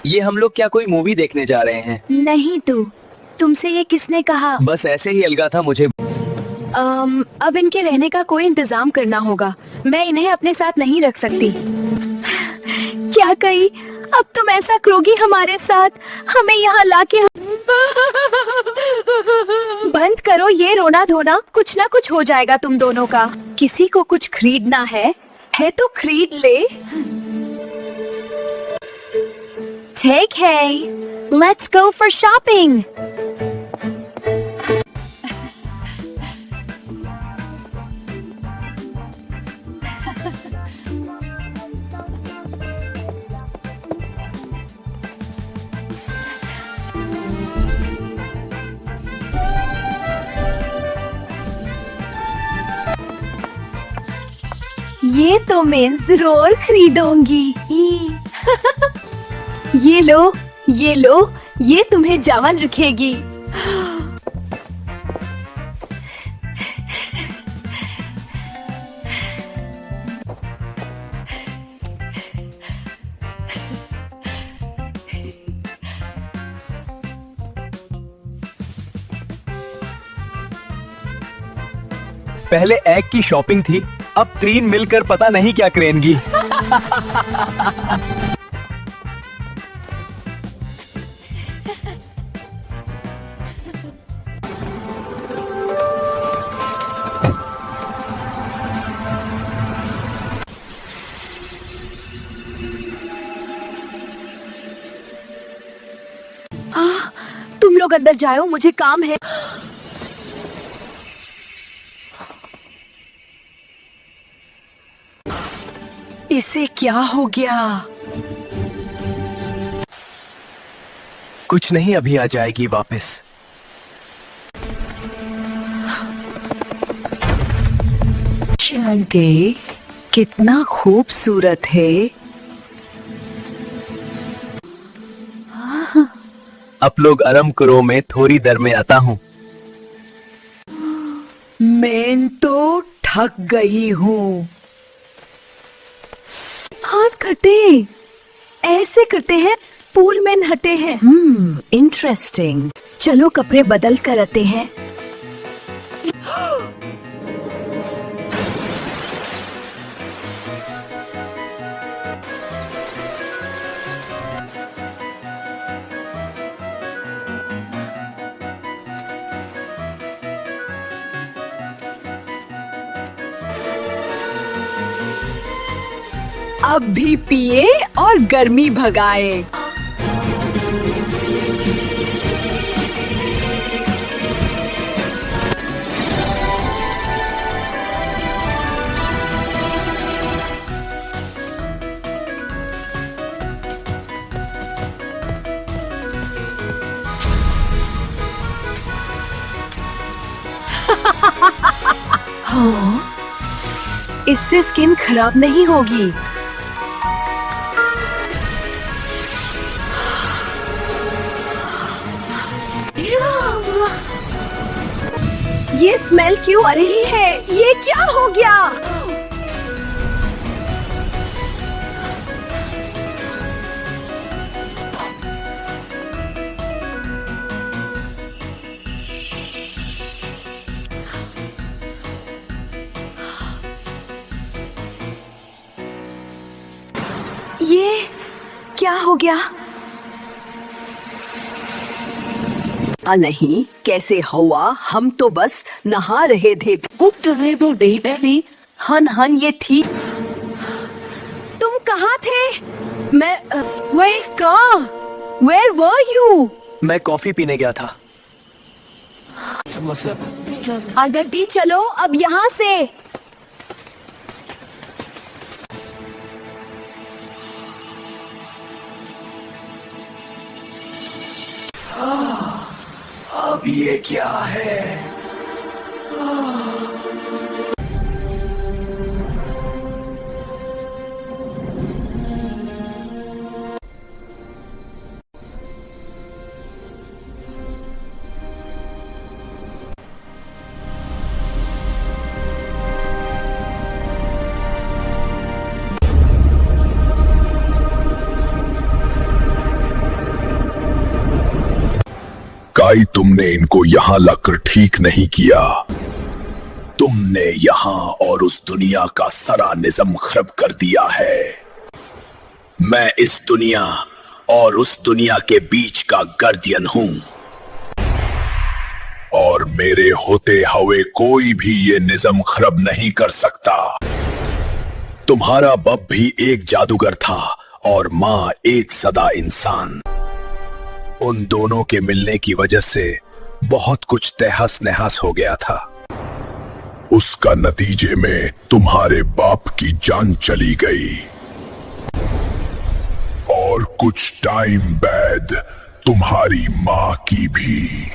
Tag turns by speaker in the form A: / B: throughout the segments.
A: ये हम लोग क्या कोई मूवी देखने जा रहे हैं?
B: नहीं तू, तुमसे ये किसने कहा?
A: बस ऐसे ही अलगा था मुझे।
B: अब इनके रहने का कोई इंतजाम करना होगा। मैं इन्हें अपने साथ नहीं रख सकती। क्या कही? अब तुम ऐसा करोगी हमारे साथ? हमें यहाँ लाके बंद करो ये रोना धोना, कुछ ना कुछ हो जाएगा तुम दोनों का। किसी को कुछ खरीदना है तो खरीद ले। ठीक है, लेट्स गो फॉर शॉपिंग। ये तो मैं जरूर खरीदूंगी। ये लो, ये लो, ये तुम्हें जवान रखेगी।
A: पहले एक की शॉपिंग थी, अब 3 मिलकर पता नहीं क्या करेंगी।
B: तुम लोग अंदर जाओ, मुझे काम है। इसे क्या हो गया?
A: कुछ नहीं, अभी आ जाएगी वापस।
B: चंटे, कितना खूबसूरत है।
A: आप लोग आराम करो, मैं थोड़ी देर में आता हूँ।
B: मैं तो थक गई हूँ। हाथ करते ऐसे करते हैं, पूल में नहाते हैं। इंटरेस्टिंग। चलो कपड़े बदल कर आते हैं। अब भी पिए और गर्मी भगाए। हाँ, इससे स्किन खराब नहीं होगी। ये स्मेल क्यों आ रही है? ये क्या हो गया? ये क्या हो गया? नहीं, कैसे हुआ? हम तो बस नहा रहे थे। हन हन, ये ठीक। तुम कहाँ थे? मैं Where were you?
A: मैं कॉफी पीने गया था।
B: आगटी चलो अब यहाँ से।
A: अब ये क्या है?
C: काई, तुमने इनको यहां लाकर ठीक नहीं किया। तुमने यहां और उस दुनिया का सारा निज़ाम खराब कर दिया है। मैं इस दुनिया और उस दुनिया के बीच का गार्डियन हूं, और मेरे होते हुए कोई भी ये निज़ाम खराब नहीं कर सकता। तुम्हारा बाप भी एक जादूगर था और माँ एक सदा इंसान। उन दोनों के मिलने की वजह से बहुत कुछ तहस नहस हो गया था। उसका नतीजे में तुम्हारे बाप की जान चली गई, और कुछ टाइम बाद तुम्हारी माँ की भी।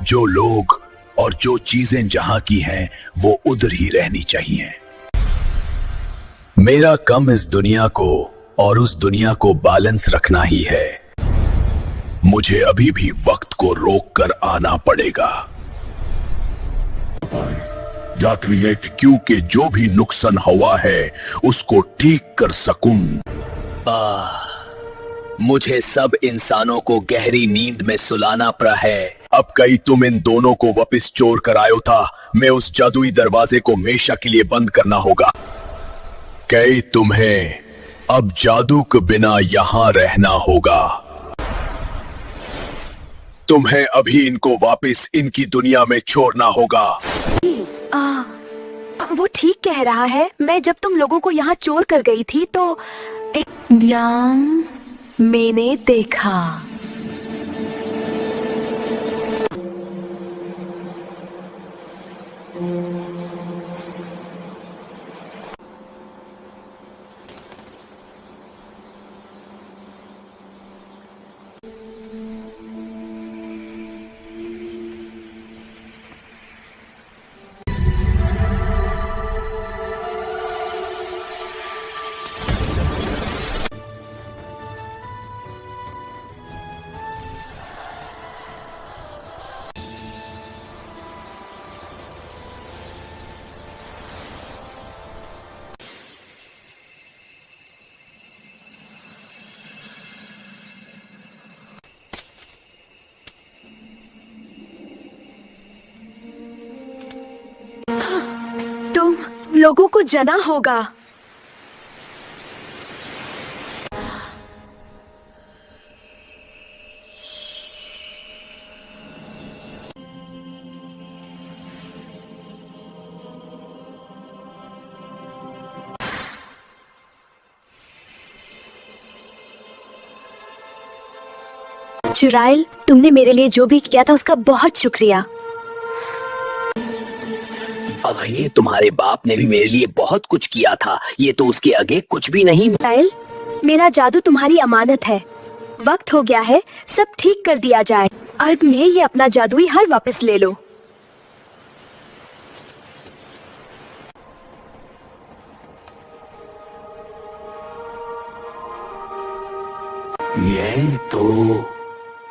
C: जो लोग और जो चीजें जहां की हैं वो उधर ही रहनी चाहिए। मेरा काम इस दुनिया को और उस दुनिया को बैलेंस रखना ही है। मुझे अभी भी वक्त को रोक कर आना पड़ेगा, क्योंकि जो भी नुकसान हुआ है उसको ठीक कर सकूं। मुझे सब इंसानों को गहरी नींद में सुलाना पड़ा है। अब कहीं तुम इन दोनों को वापस चोर कर आयो था, मैं उस जादुई दरवाजे को हमेशा के लिए बंद करना होगा। कई तुम्हें अब जादू के बिना यहां रहना होगा। तुम्हें अभी इनको वापस इनकी दुनिया में छोड़ना होगा।
B: वो ठीक कह रहा है। मैं जब तुम लोगों को यहाँ चोर कर गई थी तो मैंने देखा। तुम लोगों को जना होगा। चुराइल, तुमने मेरे लिए जो भी किया था उसका बहुत शुक्रिया।
A: अब ये तुम्हारे बाप ने भी मेरे लिए बहुत कुछ किया था, ये तो उसके आगे कुछ भी नहीं।
B: चुराइल, मेरा जादू तुम्हारी अमानत है। वक्त हो गया है सब ठीक कर दिया जाए। अब मैं ये अपना जादुई हर वापस ले लो।
A: ये तो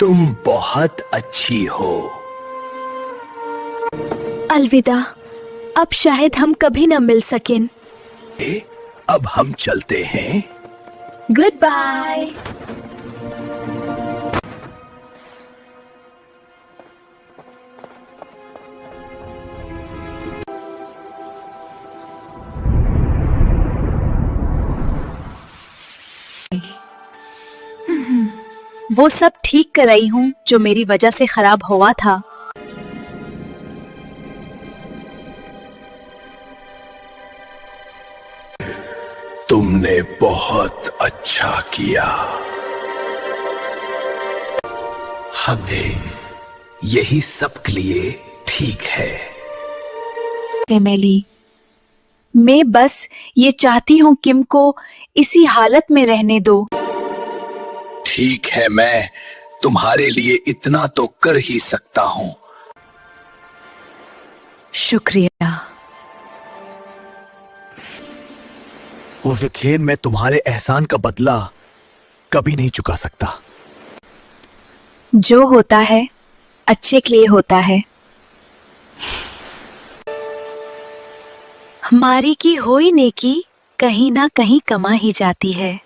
A: तुम बहुत अच्छी हो।
B: अलविदा, अब शायद हम कभी न मिल सकें।
A: अब हम चलते हैं।
B: Goodbye. वो सब ठीक कर रही हूँ जो मेरी वजह से खराब हुआ था।
C: तुमने बहुत अच्छा किया।
A: हमें यही सब के लिए ठीक है।
B: एमिली, मैं बस ये चाहती हूँ किम को इसी हालत में रहने दो।
A: ठीक है, मैं तुम्हारे लिए इतना तो कर ही सकता हूँ।
B: शुक्रिया।
A: वो विखेर, मैं तुम्हारे एहसान का बदला कभी नहीं चुका सकता।
B: जो होता है अच्छे के लिए होता है। हमारी की हुई नेकी कहीं ना कहीं कमा ही जाती है।